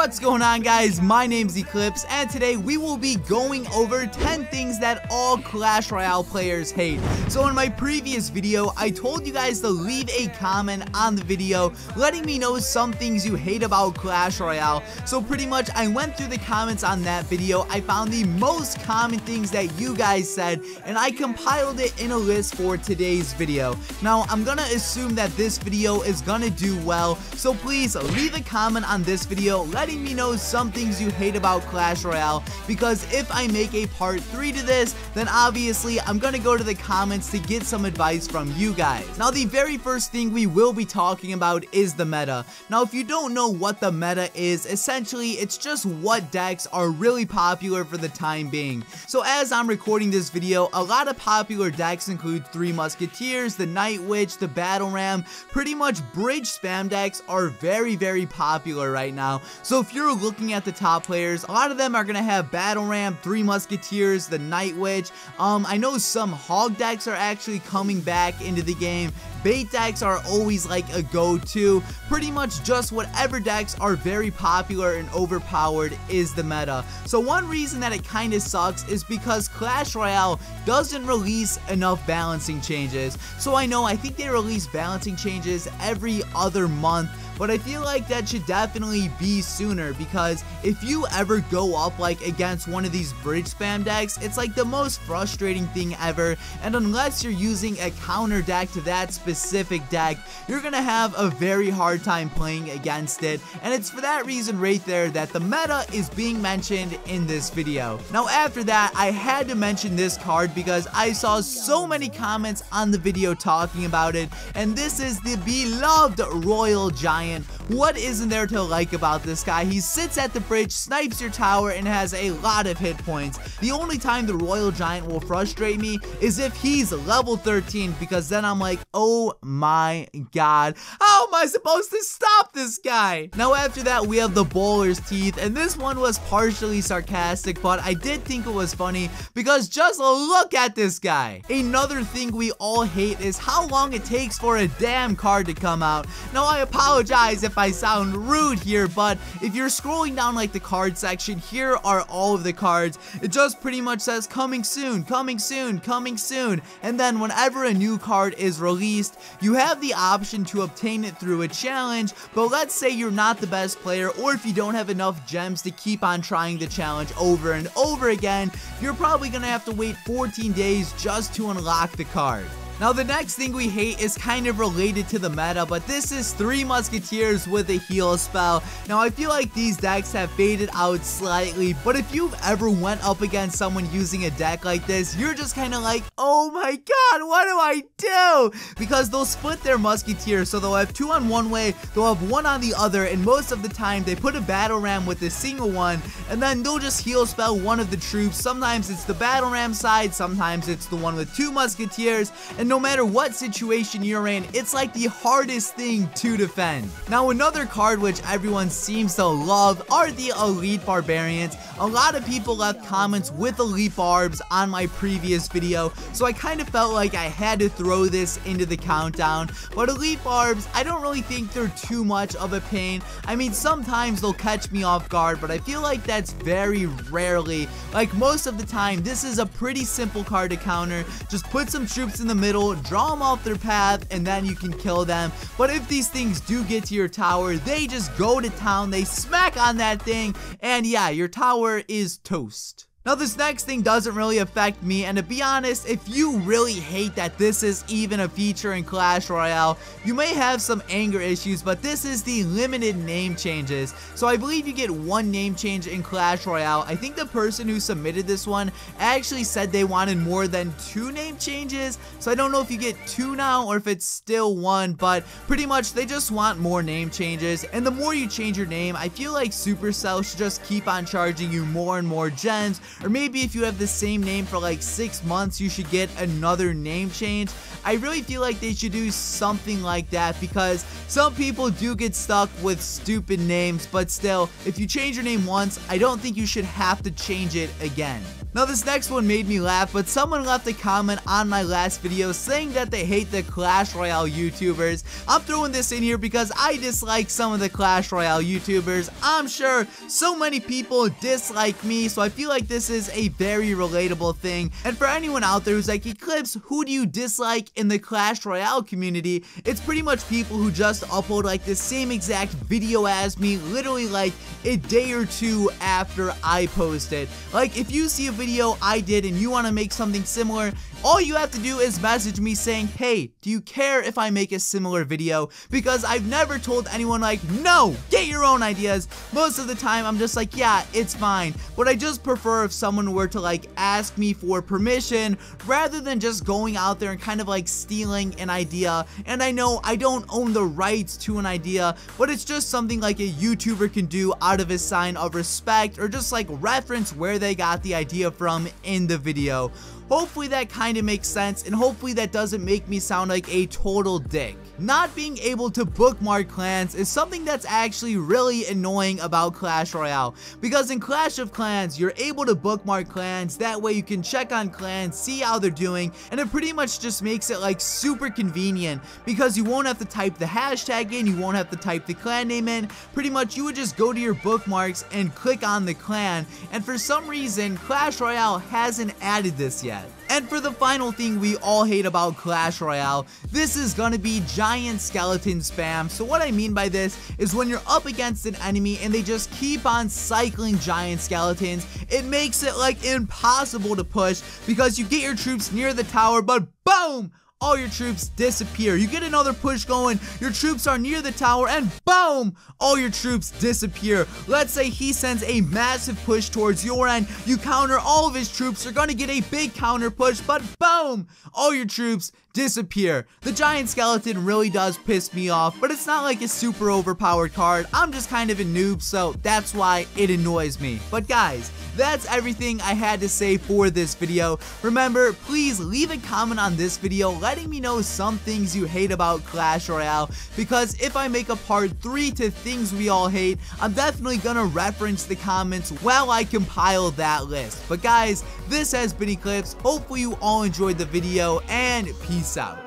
What's going on, guys? My name's Eclipse, and today we will be going over 10 things that all Clash Royale players hate. So in my previous video, I told you guys to leave a comment on the video letting me know some things you hate about Clash Royale. So pretty much I went through the comments on that video. I found the most common things that you guys said, and I compiled it in a list for today's video. Now I'm gonna assume that this video is gonna do well, so please leave a comment on this video letting me know some things you hate about Clash Royale, because if I make a part 3 to this, then obviously I'm gonna go to the comments to get some advice from you guys. Now the very first thing we will be talking about is the meta. Now if you don't know what the meta is, essentially it's just what decks are really popular for the time being. So as I'm recording this video, a lot of popular decks include Three Musketeers, the Night Witch, the Battle Ram. Pretty much bridge spam decks are very popular right now. So if you're looking at the top players, a lot of them are gonna have Battle Ram, Three Musketeers, the Night Witch. I know some Hog decks are actually coming back into the game. Bait decks are always like a go-to. Pretty much just whatever decks are very popular and overpowered is the meta. So one reason that it kind of sucks is because Clash Royale doesn't release enough balancing changes. So I think they release balancing changes every other month, but I feel like that should definitely be sooner, because if you ever go up like against one of these bridge spam decks, it's like the most frustrating thing ever, and unless you're using a counter deck to that specific deck, you're gonna have a very hard time playing against it, and it's for that reason right there that the meta is being mentioned in this video. Now after that, I had to mention this card because I saw so many comments on the video talking about it, and this is the beloved Royal Giant. What isn't there to like about this guy? He sits at the bridge, snipes your tower, and has a lot of hit points. The only time the Royal Giant will frustrate me is if he's level 13, because then I'm like, oh my god, how am I supposed to stop this guy? Now after that, we have the Bowler's Teeth, and this one was partially sarcastic, but I did think it was funny because just look at this guy. Another thing we all hate is how long it takes for a damn card to come out. Now I apologize if I sound rude here, but if you're scrolling down like the card section, here are all of the cards. It just pretty much says coming soon, coming soon, coming soon, and then whenever a new card is released, you have the option to obtain it through a challenge. But let's say you're not the best player, or if you don't have enough gems to keep on trying the challenge over and over again, you're probably gonna have to wait 14 days just to unlock the card. Now the next thing we hate is kind of related to the meta, but this is Three Musketeers with a heal spell. Now I feel like these decks have faded out slightly, but if you've ever went up against someone using a deck like this, you're just kind of like, oh my god, what do I do? Because they'll split their Musketeers, so they'll have 2 on one way, they'll have 1 on the other, and most of the time they put a Battle Ram with a single one, and then they'll just heal spell one of the troops. Sometimes it's the Battle Ram side, sometimes it's the one with 2 Musketeers, and no matter what situation you're in, it's like the hardest thing to defend. Now another card which everyone seems to love are the Elite Barbarians. A lot of people left comments with Elite Barbs on my previous video, so I kind of felt like I had to throw this into the countdown. But Elite Barbs, I don't really think they're too much of a pain. I mean, sometimes they'll catch me off guard, but I feel like that's very rarely. Like most of the time, this is a pretty simple card to counter. Just put some troops in the middle, draw them off their path, and then you can kill them. But if these things do get to your tower, they just go to town, they smack on that thing, and yeah, your tower is toast. Now this next thing doesn't really affect me, and to be honest, if you really hate that this is even a feature in Clash Royale, you may have some anger issues, but this is the limited name changes. So I believe you get 1 name change in Clash Royale. I think the person who submitted this one actually said they wanted more than 2 name changes, so I don't know if you get 2 now or if it's still 1, but pretty much they just want more name changes. And the more you change your name, I feel like Supercell should just keep on charging you more and more gems. Or maybe if you have the same name for like 6 months, you should get another name change. I really feel like they should do something like that, because some people do get stuck with stupid names, but still, if you change your name once, I don't think you should have to change it again. Now this next one made me laugh, but someone left a comment on my last video saying that they hate the Clash Royale YouTubers. I'm throwing this in here because I dislike some of the Clash Royale YouTubers. I'm sure so many people dislike me, so I feel like this is a very relatable thing. And for anyone out there who's like, Eclipse, who do you dislike in the Clash Royale community? It's pretty much people who just upload like the same exact video as me, literally like a day or two after I post it. Like if you see a video I did and you want to make something similar, all you have to do is message me saying, hey, do you care if I make a similar video? Because I've never told anyone like, no, get your own ideas. Most of the time I'm just like, yeah, it's fine. But I just prefer if someone were to like ask me for permission rather than just going out there and kind of like stealing an idea. And I know I don't own the rights to an idea, but it's just something like a YouTuber can do out of a sign of respect, or just like reference where they got the idea from in the video. Hopefully that kind of makes sense, and hopefully that doesn't make me sound like a total dick. Not being able to bookmark clans is something that's actually really annoying about Clash Royale, because in Clash of Clans you're able to bookmark clans. That way you can check on clans, see how they're doing, and it pretty much just makes it like super convenient, because you won't have to type the hashtag in, you won't have to type the clan name in. Pretty much you would just go to your bookmarks and click on the clan, and for some reason Clash Royale hasn't added this yet. And for the final thing we all hate about Clash Royale, this is gonna be giant skeleton spam. So what I mean by this is when you're up against an enemy and they just keep on cycling giant skeletons, it makes it like impossible to push, because you get your troops near the tower, but boom! All your troops disappear. You get another push going, your troops are near the tower, and boom! All your troops disappear. Let's say he sends a massive push towards your end, you counter all of his troops, you're gonna get a big counter push, but boom! All your troops disappear. The giant skeleton really does piss me off, but it's not like a super overpowered card. I'm just kind of a noob, so that's why it annoys me. But guys, that's everything I had to say for this video. Remember, please leave a comment on this video letting me know some things you hate about Clash Royale, because if I make a part 3 to things we all hate, I'm definitely gonna reference the comments while I compile that list. But guys, this has been Eclipse. Hopefully you all enjoyed the video, and peace out.